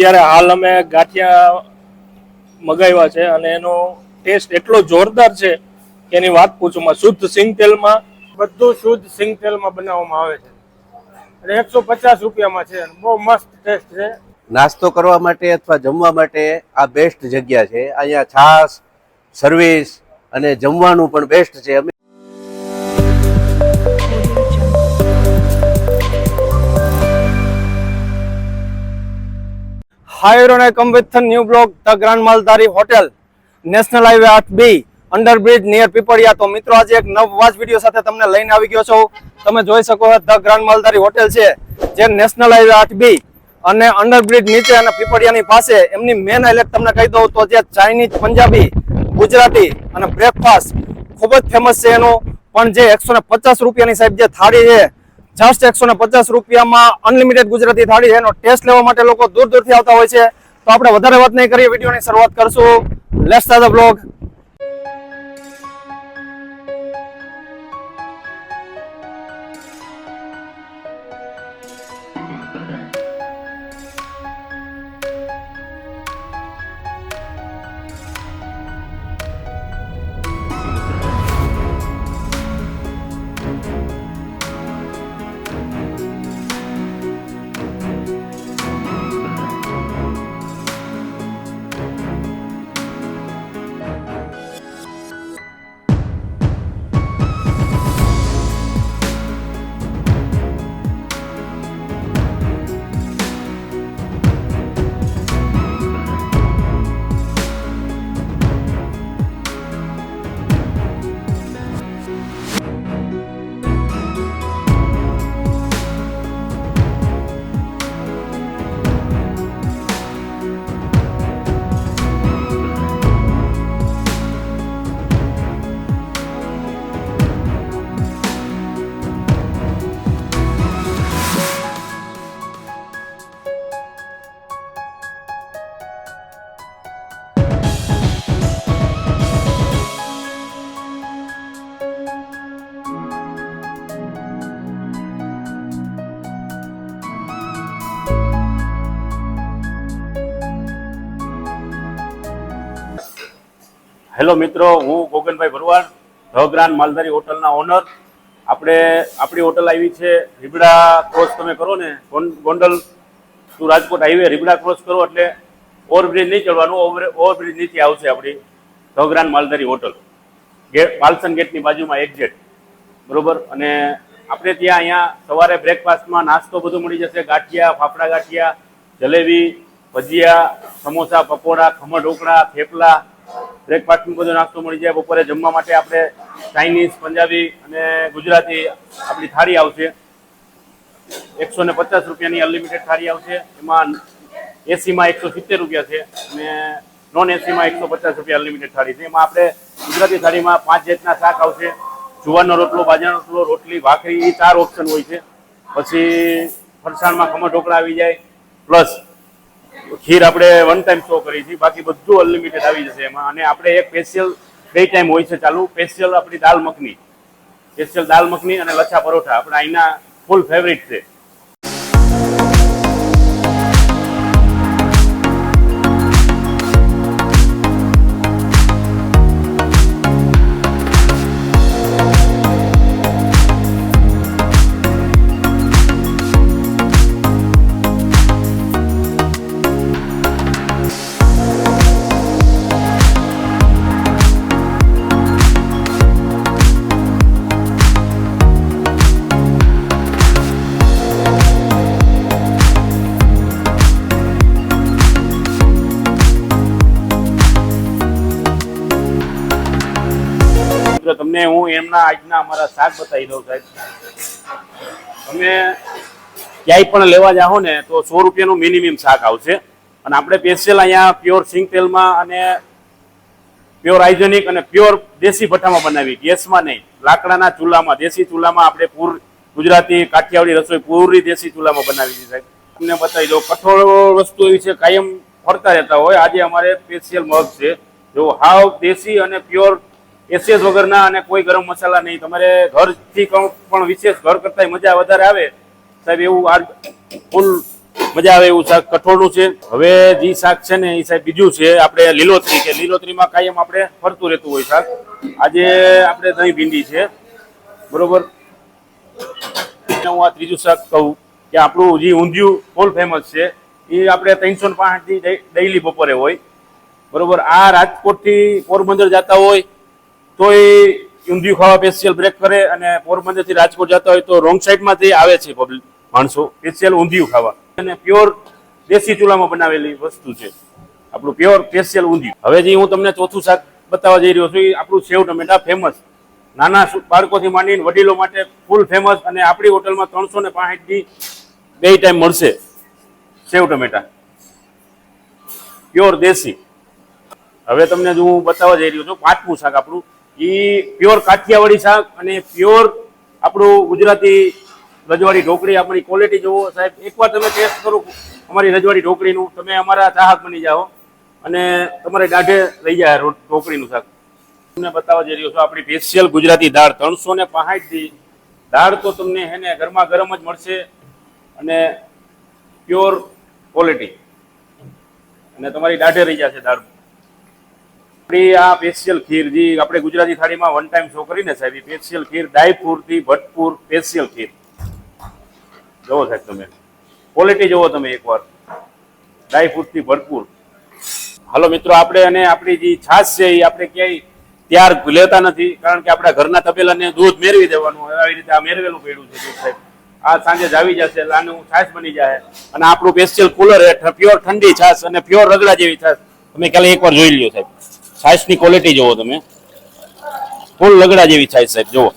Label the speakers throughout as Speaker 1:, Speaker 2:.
Speaker 1: અત્યારે હાલ અમે ગાંઠિયા મગાવ્યા છે અને એનો ટેસ્ટ એટલો જોરદાર છે કે એની વાત પૂછું. શુદ્ધ સિંગ તેલમાં,
Speaker 2: બધું શુદ્ધ સિંગ તેલમાં બનાવવામાં આવે છે અને 150 રૂપિયામાં છે. બહુ મસ્ત ટેસ્ટ છે.
Speaker 3: નાસ્તો કરવા માટે અથવા જમવા માટે આ બેસ્ટ જગ્યા છે. અહીંયા છાશ, સર્વિસ અને જમવાનું પણ બેસ્ટ છે.
Speaker 2: Hi everyone, I come with a new blog, The Grand Maltari Hotel, National Highway 8B, underbridge near Pipaliya. તો મિત્રો આજે એક નવા જ વિડીયો સાથે તમને લઈને આવી ગયો છું. તમે જોઈ શકો છો ધ ગ્રાન્ડ માલધારી હોટેલ છે જે નેશનલ હાઈવે 8B અને અંડરબ્રિજ નીચે અને પીપળિયાની પાસે. એમની મેન હાઇલાઇટ તમને કહી દઉં તો જે ચાઇનીઝ, પંજાબી, ગુજરાતી અને બ્રેકફાસ્ટ ખૂબ જ ફેમસ છે એનું. પણ જે 150 રૂપિયાની સાહેબ જે થાળી છે, જસ્ટ 150 રૂપિયામાં અનલિમિટેડ ગુજરાતી થાળી છે. એનો ટેસ્ટ લેવા માટે લોકો દૂર દૂરથી આવતા હોય છે. તો આપણે વધારે વાત નહીં કરીએ, વિડીયોની શરૂઆત કરશું. Let's start the blog.
Speaker 4: Hello મિત્રો, હું ગોગનભાઈ ભરવાડ, ધ ગ્રાન્ડ માલધારી હોટલના ઓનર. આપણી હોટલ આવી છે રીબડા ક્રોસ. તમે કરો ને Gondal to Rajkot highway, Ribda cross કરો એટલે ઓવરબ્રિજ નહીં ચડવાનું, ઓવરબ્રિજ નીચે આવશે આપણી the grand Maldhari hotel. Palsan ગેટની બાજુમાં એક્ઝેક્ટ, બરોબર. અને આપણે ત્યાં અહીંયા સવારે બ્રેકફાસ્ટમાં નાસ્તો બધું મળી જશે. ગાંઠિયા, ફાફડા ગાંઠિયા, જલેબી, ભજીયા, સમોસા, પકોડા, ખમણ ઢોકળા, થેપલા, બ્રેકફાસ્ટમાં બધો નાસ્તો મળી જાય. બપોરે જમવા માટે આપણે ચાઇનીઝ, પંજાબી અને ગુજરાતી આપણી થાળી આવશે. 150 રૂપિયાની અનલિમિટેડ થાળી આવશે. એમાં એસીમાં 170 રૂપિયા છે અને નોન એસીમાં 150 રૂપિયા અનલિમિટેડ થાળી છે. એમાં આપણે ગુજરાતી થાળીમાં 5 જાતના શાક આવશે. જુવારનો રોટલો, બાજરાનો રોટલો, રોટલી, ભાખરી, એ 4 ઓપ્શન હોય છે. પછી ફરસાણમાં ખમણ ઢોકળા આવી જાય, પ્લસ ખીર આપણે વન ટાઈમ શો કરી છે. બાકી બધું અનલિમિટેડ આવી જશે એમાં. અને આપણે એક સ્પેશિયલ 2 ટાઈમ હોય છે ચાલુ. સ્પેશિયલ આપણી દાલ મખની અને લચ્છા પરોઠા આપણા અહીંના ફૂલ ફેવરિટ છે. તમને હું એમના આજના અમારા શાક બતાવી દઉં સાહેબ. તમે ક્યાંય પણ લેવા જાઓ ને તો 100 રૂપિયાનું મિનિમમ શાક આવશે. અને આપણે સ્પેશિયલ અહીંયા પ્યોર સિંગ તેલમાં અને પ્યોર હાઇજેનિક અને પ્યોર દેશી ભઠ્ઠામાં બનાવી, ગેસમાં નહીં, લાકડાના ચૂલામાં, દેશી ચૂલામાં આપણે ગુજરાતી કાઠિયાવાડી રસોઈ પૂરી દેશી ચૂલામાં બનાવી છે સાહેબ. તમને બતાવી દઉં. કઠોળ વસ્તુ એવી છે કાયમ ફરતા રહેતા હોય. આજે અમારે સ્પેશિયલ મગ છે, જો હાવ દેશી અને પ્યોર એસેસ વગરના અને કોઈ ગરમ મસાલા નહીં. તમારે ઘરથી પણ વિશેષ ઘર કરતા મજા વધારે આવે સાહેબ એવું આ ફૂલ મજા આવે એવું શાક કઠોળનું છે. હવે જે શાક છે ને એ સાહેબ બીજું છે આપણે લીલોતરી, કે લીલોતરીમાં કાયમ આપણે ફરતું રહેતું હોય શાક. આજે આપણે દહીં ભીંડી છે, બરોબર. હું આ ત્રીજું શાક કહું કે આપણું જે ઊંધિયું ફૂલ ફેમસ છે, એ આપણે 365 થી ડેઈલી બપોરે હોય, બરોબર. આ રાજકોટથી પોરબંદર જતા હોય તો એ ઊંધિયું ખાવા સ્પેશિયલ બ્રેક કરે, અને પોરબંદરથી રાજકોટ જતા હોય તો રોંગ સાઈડમાંથી આવે છે પબ્લિક માણસો સ્પેશિયલ ઊંધિયું ખાવા. અને પ્યોર દેશી ચૂલામાં બનાવેલી વસ્તુ છે આપણું પ્યોર સ્પેશિયલ ઊંધિયું. હવે જે હું તમને ચોથું શાક બતાવવા જઈ રહ્યો છું એ આપણું સેવ ટમેટા ફેમસ, નાના બાળકોથી માંડીને વડીલો માટે ફૂલ ફેમસ. અને આપણી હોટલમાં 365 દી 2 ટાઈમ મળશે સેવ ટમેટા પ્યોર દેશી. હવે તમને જો હું બતાવવા જઈ રહ્યો છું પાંચમું શાક આપણું, એ પ્યોર કાઠિયાવાડી શાક અને પ્યોર આપણું ગુજરાતી રજવાડી ઢોકળી. આપણી ક્વોલિટી જુઓ સાહેબ, એકવાર તમે ટેસ્ટ કરો અમારી રજવાડી ઢોકળીનું, તમે અમારા ચાહક બની જાઓ અને તમારે દાઢે લઈ જાય ઢોકળીનું શાક. તમને બતાવવા જઈ રહ્યો છું આપણી સ્પેશિયલ ગુજરાતી દાળ, 365 દી દાળ તો તમને હે ને ગરમા ગરમ જ મળશે અને પ્યોર ક્વોલિટી, અને તમારી દાઢે રહી જશે દાળ. આપણી આ સ્પેશિયલ ખીર જે આપણે ગુજરાતી થાળીમાં વન ટાઈમ શો કરીને સાહેબ, સ્પેશિયલ ખીર ડાયપુરથી ભટપુર સ્પેશિયલ ખીર જોવો સાહેબ, તમે ક્વોલિટી જોવો તમે એકવાર, ડાયફ્રૂટથી ભરપૂર. હાલો મિત્રો, આપણે અને આપણી જે છાશ છે એ આપણે ક્યાંય ત્યાર લેતા નથી, કારણ કે આપણા ઘરના તપેલાને દૂધ મેળવી દેવાનું. આવી રીતે આ મેળવેલું પડ્યું છે દૂધ સાહેબ. આ સાંજે જાવી જશે એટલે આનું છાશ બની જાય. અને આપણું સ્પેશિયલ કુલર પ્યોર ઠંડી છાશ અને પ્યોર રગડા જેવી છાશ તમે કાલે એકવાર જોઈ લ્યો સાહેબ. છાશની ક્વોલિટી જોવો તમે, ફૂલ રગડા જેવી છાશ સાહેબ જોવો.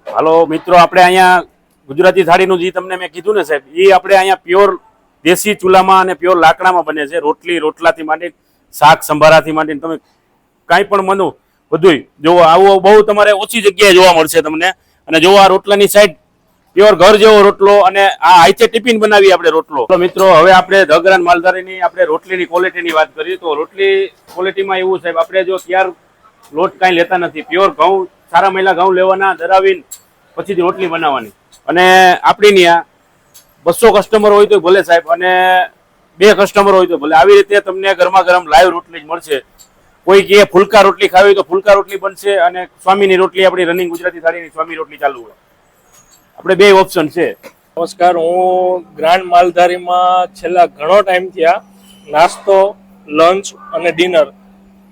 Speaker 4: હાલો મિત્રો, આપણે અહીંયા ગુજરાતી થાળીનું જે તમને મેં કીધું ને સાહેબ, એ આપણે અહીંયા પ્યોર દેશી ચૂલામાં અને પ્યોર લાકડામાં બને છે. રોટલાથી માંડીને શાક સંભારાથી માંડીને તમે કાંઈ પણ મનો બધુંય જોવો. આવું બહુ તમારે ઓછી જગ્યાએ જોવા મળશે તમને. અને જોવો આ રોટલાની સાઈડ પ્યોર ઘર જેવો રોટલો, અને આ હાઈચે ટિફિન બનાવી આપણે રોટલો. તો મિત્રો, હવે આપણે ધ ગ્રાન્ડ માલધારીની આપણે રોટલીની ક્વોલિટીની વાત કરીએ તો રોટલી ક્વોલિટીમાં એવું સાહેબ, આપણે જો ત્યાર લોટ કાંઈ લેતા નથી, પ્યોર ઘઉં સારા મહિલા ઘઉં લેવાના, દરાવીને પછીથી રોટલી બનાવવાની. અને આપણી ત્યાં 200 કસ્ટમર હોય તો ભલે સાહેબ, અને 2 કસ્ટમર હોય તો ભલે, આવી રીતે તમને ગરમા ગરમ લાઈવ રોટલી જ મળશે. કોઈ કે ફુલકા રોટલી ખાવી તો ફુલકા રોટલી બનશે, અને સ્વામીની રોટલી આપણી રનિંગ ગુજરાતી થાળીની સ્વામી રોટલી ચાલુ હોય. આપણે 2 ઓપ્શન છે.
Speaker 1: નમસ્કાર, હું ગ્રાન્ડ માલધારીમાં છેલ્લા ઘણો ટાઈમ થયા નાસ્તો, લંચ અને ડિનર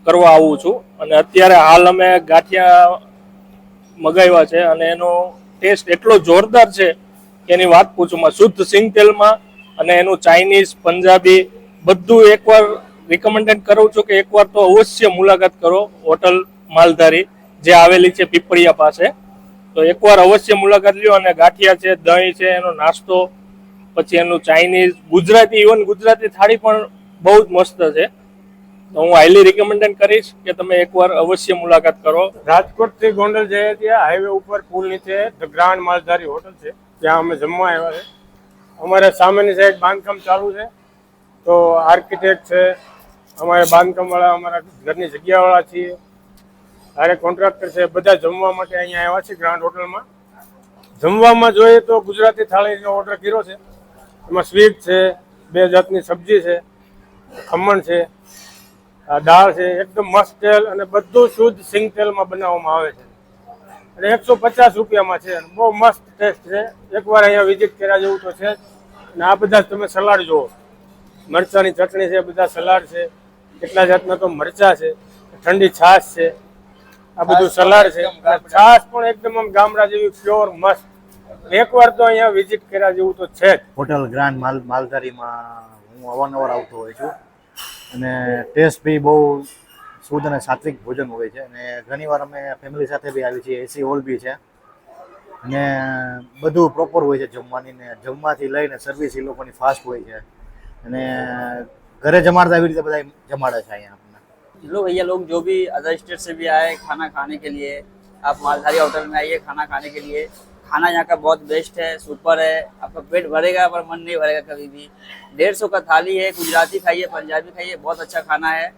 Speaker 1: કરવા આવું છું. અને અત્યારે હાલ અમે ગાંઠિયા મગાવ્યા છે, અને એનો ટેસ્ટ એટલો જોરદાર છે કે એની વાત પૂછું. શુદ્ધ સિંગ તેલમાં, અને એનું ચાઇનીઝ, પંજાબી બધું એકવાર રિકમેન્ડેડ કરું છું કે એકવાર તો અવશ્ય મુલાકાત કરો હોટલ માલધારી, જે આવેલી છે પીપળિયા પાસે. તો એકવાર અવશ્ય મુલાકાત લ્યો. અને ગાંઠિયા છે, દહીં છે, એનો નાસ્તો, પછી એનું ચાઇનીઝ, ગુજરાતી, ઇવન ગુજરાતી થાળી પણ બહુ જ મસ્ત છે. તો હું હાઈલી રિકમેન્ડેડ કરીશ કે તમે એકવાર અવશ્ય મુલાકાત કરો.
Speaker 5: રાજકોટ થી ગોંડલ જઈએ ત્યાં હાઈવે ઉપર પુલ નીચે ધ ગ્રાન્ડ માલધારી હોટલ છે, ત્યાં અમે જમવા આવ્યા છે. અમારે સામેની સાઈડ બાંધકામ ચાલુ છે, તો આર્કિટેક્ટ છે, અમારે બાંધકામ વાળા, અમારા ઘરની જગ્યા વાળા છીએ, હારે કોન્ટ્રાક્ટર છે, બધા જમવા માટે અહીંયા આવ્યા છે ગ્રાન્ડ હોટલમાં. જમવામાં જોઈએ તો ગુજરાતી થાળીનો ઓર્ડર કર્યો છે. એમાં સ્વીટ છે, 2 જાતની સબ્જી છે, ખમણ છે, દાળ છે, એકદમ મસ્ત તેલ, અને બધું શુદ્ધ સિંગ તેલમાં બનાવવામાં આવે છે. અને 150 રૂપિયામાં છે, અને બહુ મસ્ત ટેસ્ટ છે. એકવાર અહીંયા વિઝિટ કર્યા જેવું તો છે. અને આ બધા તમે સલાડ જુઓ, મરચાની ચટણી છે, બધા સલાડ છે, કેટલા જાતના તો મરચા છે, ઠંડી છાશ છે, આ બધું સલાડ છે. છાશ પણ એકદમ આમ ગામડા જેવી પ્યોર મસ્ત. એકવાર તો અહીંયા વિઝિટ કર્યા જેવું તો છે જ.
Speaker 6: હોટલ ગ્રાન્ડ માલધારીમાં હું અવારનવાર આવતો હોઉં છું, અને ટેસ્ટ બી બહુ શુદ્ધ અને સાત્વિક ભોજન હોય છે. અને ઘણીવાર અમે ફેમિલી સાથે બી આવી છીએ, એસી હોલ બી છે, અને બધું પ્રોપર હોય છે જમવાની, ને જમવાથી લઈને સર્વિસ એ લોકોની ફાસ્ટ હોય છે. અને ઘરે જમાડતા એવી રીતે બધા જમાડે છે અહીંયા આપણને.
Speaker 7: लो भैया, लोग जो भी अदर स्टेट से भी आए खाना खाने के लिए, आप मालधारी होटल में आइए खाना खाने के लिए. खाना यहाँ का बहुत बेस्ट है, सुपर है. आपका पेट भरेगा पर मन नहीं भरेगा कभी भी. 150 का थाली है, गुजराती खाइए, पंजाबी खाइए, बहुत अच्छा खाना है,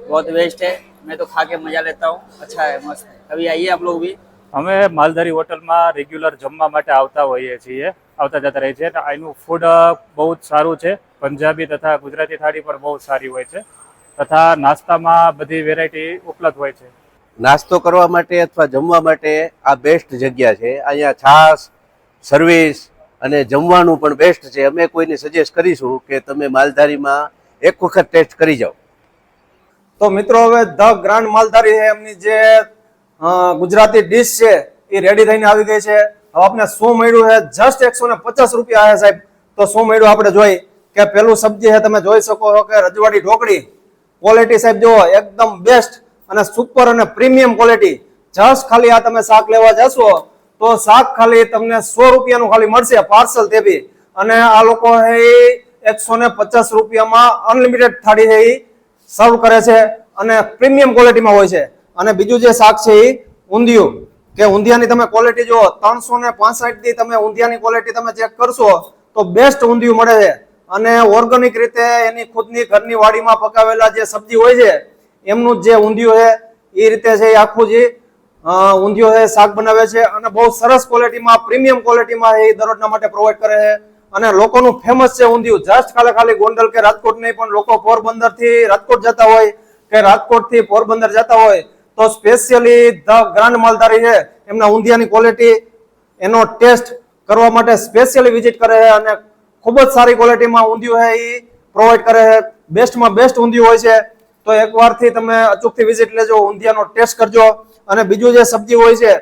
Speaker 7: बहुत बेस्ट है. मैं तो खा के मजा लेता हूँ, अच्छा है, मस्त है. कभी आइए आप लोग भी.
Speaker 8: અમે માલધારી હોટલમાં રેગ્યુલર જમવા માટે આવતા હોઈએ છીએ, આવતા જતા રહે છે. એનું ફૂડ બહુ જ સારું છે. પંજાબી તથા ગુજરાતી થાળી પણ બહુ સારી હોય છે તથા નાસ્તામાં બધી વેરાયટી ઉપલબ્ધ હોય છે.
Speaker 3: નાસ્તો કરવા માટે અથવા જમવા માટે આ બેસ્ટ જગ્યા છે. અહીંયા છાશ, સર્વિસ અને જમવાનું પણ બેસ્ટ છે. અમે કોઈને સજેસ્ટ કરીશું કે તમે માલધારીમાં એક વખત ટેસ્ટ કરી જાઓ.
Speaker 2: તો મિત્રો હવે ધ ગ્રાન્ડ માલધારી છે એમની જે ગુજરાતી ડીશ છે એ રેડી થઈને આવી ગઈ છે. હવે આપણે શું મળ્યું છે? જસ્ટ 150 રૂપિયા છે સાહેબ. તો શું મળ્યું આપણે જોઈ કે પેલું સબ્જી છે, તમે જોઈ શકો છો કે રજવાડી ઢોકળી. ક્વોલિટી સાહેબ જુઓ એકદમ બેસ્ટ અને સુપર અને પ્રીમિયમ ક્વોલિટી. જસ્ટ ખાલી આ તમે શાક લેવા જશો તો શાક ખાલી તમને 100 રૂપિયાનું ખાલી મળશે પાર્સલ તે બી. અને આ લોકો એ 150 રૂપિયામાં અનલિમિટેડ થાળી છે એ સર્વ કરે છે અને પ્રીમિયમ ક્વોલિટીમાં હોય છે. અને બીજું જે શાક છે એ ઊંધિયું, કે ઊંધિયાની તમે ક્વોલિટી જુઓ 365 થી તમે ઊંધિયાની ક્વોલિટી તમે ચેક કરશો તો બેસ્ટ ઊંધિયું મળે છે. અને ઓર્ગેનિક રીતે એની ખુદની ઘરની વાડીમાં પકાવેલા જે સબ્જી હોય છે એમનું જે ઊંધિયું છે એ રીતે છે એ આખું જે ઊંધિયું છે શાક બનાવે છે અને બહુ સરસ ક્વોલિટીમાં પ્રીમિયમ ક્વોલિટીમાં એ દરરોજના માટે પ્રોવાઈડ કરે છે. અને લોકોનું ફેમસ છે ઊંધિયું. જસ્ટ ખાલી ગોંડલ કે રાજકોટ નહીં પણ લોકો પોરબંદર થી રાજકોટ જતા હોય કે રાજકોટ થી પોરબંદર જતા હોય તો સ્પેશિયલી ધ ગ્રાન્ડ માલધારી છે એમના ઊંધિયાની ક્વોલિટી એનો ટેસ્ટ કરવા માટે સ્પેશિયલી વિઝિટ કરે છે અને ખૂબ જ સારી ક્વોલિટીમાં ઊંધિયું છે એ પ્રોવાઈડ કરે છે. બેસ્ટમાં બેસ્ટ ઊંધિયું હોય છે. તો એકવારથી તમે અચૂકથી વિઝિટ લેજો, ઊંધિયાનો ટેસ્ટ કરજો. અને બીજું જે સબ્જી હોય છે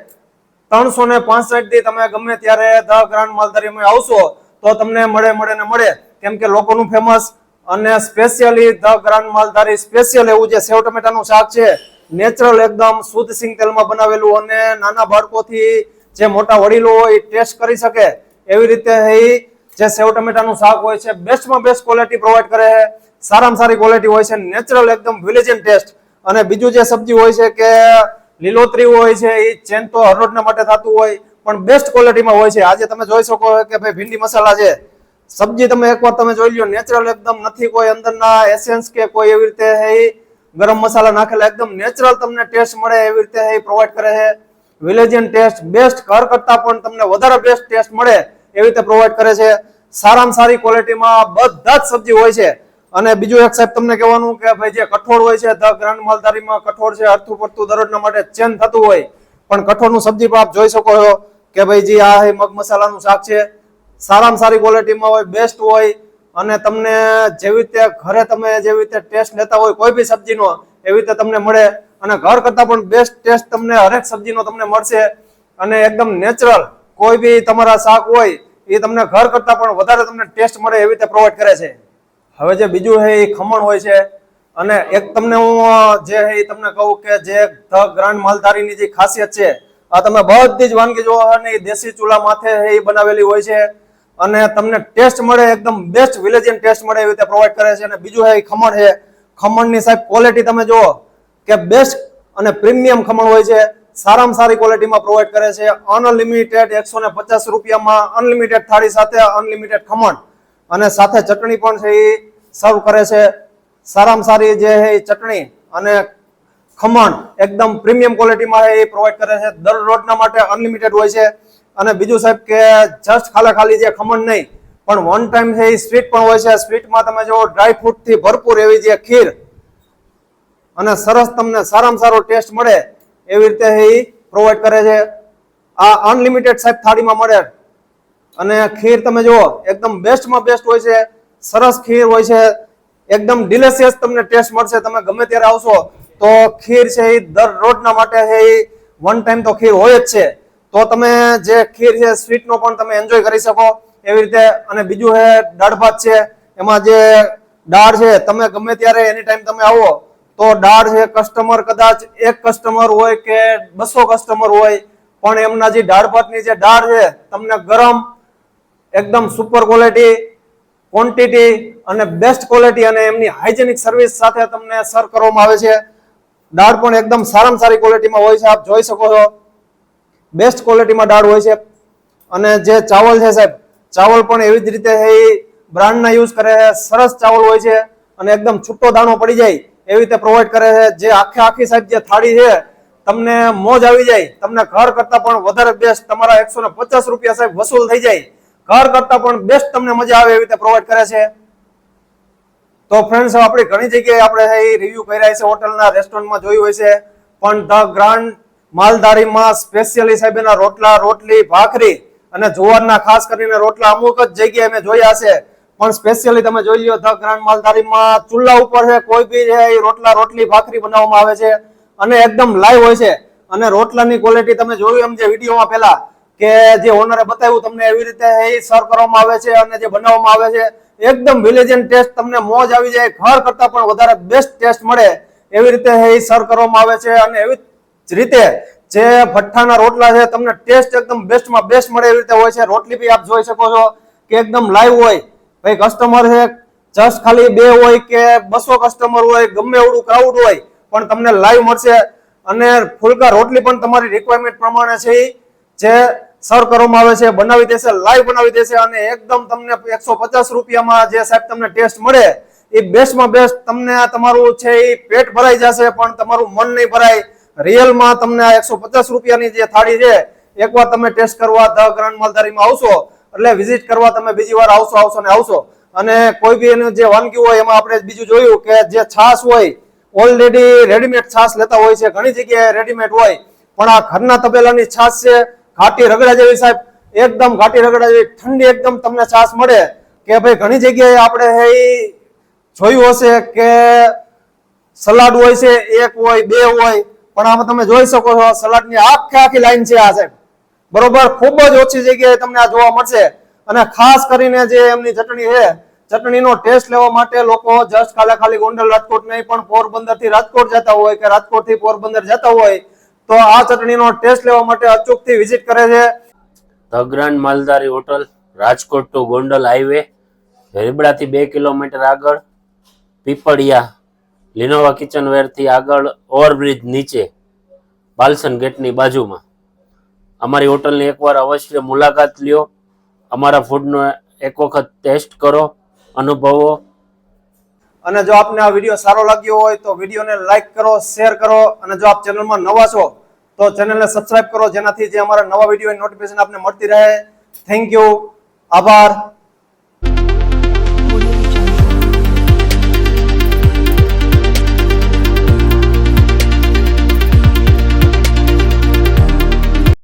Speaker 2: 365 થી તમે ગમે ત્યારે ધ ગ્રાન્ડ માલધારીમાં આવશો તો તમને મળે કેમ કે લોકોનું ફેમસ અને specially the grand Maldhari special એવું જે સેવ ટમેટાનું શાક છે નેચરલ એકદમ શુદ્ધ સિંગ તેલમાં બનાવેલું અને નાના બાળકોથી જે મોટા વડીલો હોય ટેસ્ટ કરી શકે એવી રીતે એ જે સેવ ટમેટાનું શાક હોય છે બેસ્ટમાં બેસ્ટ ક્વોલિટી પ્રોવાઈડ કરે છે. સારામાં સારી ક્વોલિટી હોય છે, નેચરલ એકદમ વિલેજન ટેસ્ટ. અને બીજું જે સબ્જી હોય છે કે લીલોતરી હોય છે એ ચેન તો હરરોજના માટે થતું હોય પણ બેસ્ટ ક્વોલિટીમાં હોય છે. આજે તમે જોઈ શકો કે ભાઈ ભીંડી મસાલા છે સબ્જી તમે એકવાર તમે જોઈ લ્યો નેચરલ એકદમ નથી કોઈ અંદરના એસેન્સ કે કોઈ એવી રીતે એ ગરમ મસાલા નાખેલા એકદમ નેચરલ તમને ટેસ્ટ મળે એવી રીતે એ પ્રોવાઈડ કરે છે. વિલેજન ટેસ્ટ બેસ્ટ ઘર કરતા પણ તમને વધારે બેસ્ટ ટેસ્ટ મળે એવી રીતે પ્રોવાઈડ કરે છે. સારામાં સારી ક્વોલિટીમાં બધા જ સબ્જી હોય છે. અને બીજું એક સાહેબ તમને કહેવાનું કે ભાઈ જે કઠોળ હોય છે ધ ગ્રાન્ડ માલધારીમાં કઠોળ છે હરતું પડતું દરરોજના માટે ચેન્જ થતું હોય પણ કઠોળનું સબ્જી પણ આપ જોઈ શકો છો કે ભાઈ જે આ મગ મસાલાનું શાક છે સારામાં સારી ક્વોલિટીમાં હોય, બેસ્ટ હોય. અને તમને જેવી રીતે ઘરે તમે જેવી રીતે ટેસ્ટ લેતા હોય કોઈ બી સબ્જીનો એવી રીતે તમને મળે અને ઘર કરતા પણ બેસ્ટ ટેસ્ટ તમને હરેક સબ્જીનો તમને મળશે. અને એકદમ નેચરલ કોઈ બી તમારા શાક હોય એ તમને ઘર કરતા પણ વધારે તમને ટેસ્ટ મળે એવી રીતે પ્રોવાઈડ કરે છે. હવે જે બીજું છે એ ખમણ હોય છે. અને એક તમને હું જે છે એ તમને કહું કે જે ધ ગ્રાન્ડ માલધારીની જે ખાસિયત છે આ તમે બધી જ વાનગી જોવો અને દેશી ચૂલા માથે એ બનાવેલી હોય છે અને તમને ટેસ્ટ મળે એકદમ બેસ્ટ વિલેજન ટેસ્ટ મળે એવી રીતે પ્રોવાઈડ કરે છે. અને બીજું છે એ ખમણ છે. ખમણની સાહેબ ક્વોલિટી તમે જુઓ કે બેસ્ટ અને પ્રીમિયમ ખમણ હોય છે. સારામાં સારી ક્વોલિટીમાં પ્રોવાઈડ કરે છે. અનલિમિટેડ 150 રૂપિયામાં અનલિમિટેડ થાળી સાથે અનલિમિટેડ ખમણ અને સાથે ચટણી પણ છે એ સર્વ કરે છે. સારામાં સારી જે છે એ ચટણી અને ખમણ એકદમ પ્રીમિયમ ક્વોલિટીમાં એ પ્રોવાઈડ કરે છે. દરરોજના માટે અનલિમિટેડ હોય છે. અને બીજું સાહેબ કે જસ્ટ ખાલી જે ખમણ નહીં પણ વન ટાઈમ છે એ સ્વીટ પણ હોય છે. સ્વીટમાં તમે જો ડ્રાય ફ્રૂટથી ભરપૂર એવી જે ખીર અને સરસ તમને સારામાં સારો ટેસ્ટ મળે એવી રીતે એ પ્રોવાઈડ કરે છે. આ અનલિમિટેડ સાહેબ થાળીમાં મળે. અને ખીર તમે જુઓ એકદમ બેસ્ટમાં બેસ્ટ હોય છે. સરસ ખીર હોય છે. એકદમ ડિલિશિયસ તમને ટેસ્ટ મળશે. તમે ગમે ત્યારે આવશો તો ખીર છે એ દરરોજના માટે છે એ વન ટાઈમ તો ખીર હોય જ છે. તો તમે જે ખીર છે સ્વીટનો પણ તમે એન્જોય કરી શકો એવી રીતે. અને બીજું છે દાળ ભાત છે. એમાં જે દાળ છે તમે ગમે ત્યારે એની ટાઈમ તમે આવો તો દાળ છે કસ્ટમર કદાચ એક કસ્ટમર હોય કે 200 કસ્ટમર હોય પણ એમના જે દાળ ભાતની જે દાળ છે તમને ગરમ એકદમ સુપર ક્વોલિટી ક્વોન્ટિટી અને બેસ્ટ ક્વોલિટી અને એમની હાઇજેનિક સર્વિસ સાથે તમને સર્વ કરવામાં આવે છે. દાળ પણ એકદમ સારામાં સારી ક્વોલિટીમાં હોય છે. આપ જોઈ શકો છો બેસ્ટ ક્વોલિટીમાં દાળ હોય છે. અને જે ચાવલ છે સાહેબ ચાવલ પણ એવી જ રીતે એ બ્રાન્ડના યુઝ કરે છે. સરસ ચાવલ હોય છે અને એકદમ છૂટો દાણો પડી જાય એવી રીતે પ્રોવાઈડ કરે છે. જે આખી સાહેબ જે થાળી છે તમને મોજ આવી જાય. તમને ઘર કરતા પણ વધારે બેસ્ટ તમારા 150 રૂપિયા સાહેબ વસૂલ થઈ જાય ઘર કરતા પણ બેસ્ટ તમને મજા આવે એવી રીતે પ્રોવાઈડ કરે છે. તો ફ્રેન્ડ્સ આપણી ઘણી જગ્યાએ આપણે રિવ્યુ કર્યા છે, હોટલના રેસ્ટોરન્ટમાં જોયું હોય છે, પણ ધ ગ્રાન્ડ માલધારીમાં સ્પેશિયલી સાહેબ એના રોટલા, રોટલી, ભાખરી અને જુવારના ખાસ કરીને રોટલા અમુક જ જગ્યાએ મેં જોયા છે, પણ સ્પેશિયલી તમે જોઈ લો ધ ગ્રાન્ડ માલધારીમાં ચૂલા ઉપર છે કોઈ બી છે એ રોટલા, રોટલી, ભાખરી બનાવવામાં આવે છે અને એકદમ લાઈવ હોય છે. અને રોટલાની ક્વોલિટી તમે જોયું એમ જે વિડીયોમાં પહેલા કે જે ઓનરે બતાવ્યું તમને એવી રીતે એ સર્વ કરવામાં આવે છે અને જે બનાવવામાં આવે છે એકદમ વિલેજિયન ટેસ્ટ, તમને મોજ આવી જાય, ઘર કરતા પણ વધારે બેસ્ટ ટેસ્ટ મળે એવી રીતે એ સર્વ કરવામાં આવે છે. અને એવી જ રીતે જે ભઠ્ઠાના રોટલા છે તમને ટેસ્ટ એકદમ બેસ્ટમાં બેસ્ટ મળે એવી રીતે હોય છે. રોટલી બી આપ જોઈ શકો છો કે એકદમ લાઈવ હોય. ભાઈ કસ્ટમર છે જસ્ટ ખાલી 2 હોય કે 200 કસ્ટમર હોય, ગમે એવડું ક્રાઉડ હોય પણ તમને લાઈવ મળશે. અને ફુલકા રોટલી પણ તમારી રિક્વાયરમેન્ટ પ્રમાણે છે જે સર્વ કરવામાં આવે છે, બનાવી દેશે, લાઈવ બનાવી દેશે અને એકદમ તમને 150 રૂપિયામાં જે સાહેબ તમને ટેસ્ટ મળે એ બેસ્ટમાં બેસ્ટ. તમને તમારું છે એ પેટ ભરાઈ જશે પણ તમારું મન નહીં ભરાય. રિયલમાં તમને 150 રૂપિયાની જે થાળી છે એકવાર તમે ટેસ્ટ કરવા ધ ગ્રાન્ડ માલધારીમાં આવશો એટલે વિઝિટ કરવા તમે બીજી વાર આવશો ને આવશો. અને કોઈ બી એનું જે વાનગી હોય એમાં આપણે બીજું જોયું કે જે છાશ હોય ઓલરેડી રેડીમેડ છાશ લેતા હોય છે, ઘણી જગ્યાએ રેડીમેડ હોય, પણ આ ઘરના તપેલાની છાશ છે ઘાટી રગડા જેવી સાહેબ, એકદમ ઘાટી રગડા જેવી ઠંડી એકદમ તમને છાશ મળે કે ભાઈ ઘણી જગ્યાએ આપણે જોયું હશે કે સલાડ હોય છે 1 હોય 2 હોય, પણ આમાં તમે જોઈ શકો છો સલાડની આખી લાઈન છે આ સાહેબ, બરોબર. ખૂબ જ ઓછી જગ્યાએ તમને આ જોવા મળશે. અને ખાસ કરીને જે એમની ચટણી છે, ચટણીનો ટેસ્ટ લેવા માટે લોકો જસ્ટ ખાલી ગોંડલ રાજકોટ નહીં પણ પોરબંદર થી રાજકોટ જતા હોય કે રાજકોટ થી પોરબંદર જતા હોય તો આ ચટણીનો ટેસ્ટ લેવા માટે અચૂકથી વિઝિટ કરે છે.
Speaker 9: The grand Maldhari hotel, Rajkot to Gondal highway, રીબડાથી 2 કિલોમીટર આગળ, પીપળિયા લિનોવા કિચનવેર થી આગળ, ઓવરબ્રિજ નીચે, બાલસન ગેટની બાજુમાં. અમારી હોટલની એકવાર અવશ્ય મુલાકાત લ્યો, અમારા ફૂડનો એક વખત ટેસ્ટ કરો, અનુભવો.
Speaker 2: અને જો આપને આ વિડીયો સારો લાગ્યો હોય તો વિડીયોને લાઈક કરો, શેર કરો અને જો આપ ચેનલમાં નવા છો તો ચેનલને સબસ્ક્રાઇબ કરો જેનાથી જે અમારા નવા વિડીયોની નોટિફિકેશન આપને મળતી રહે. થેન્ક યુ, આભાર.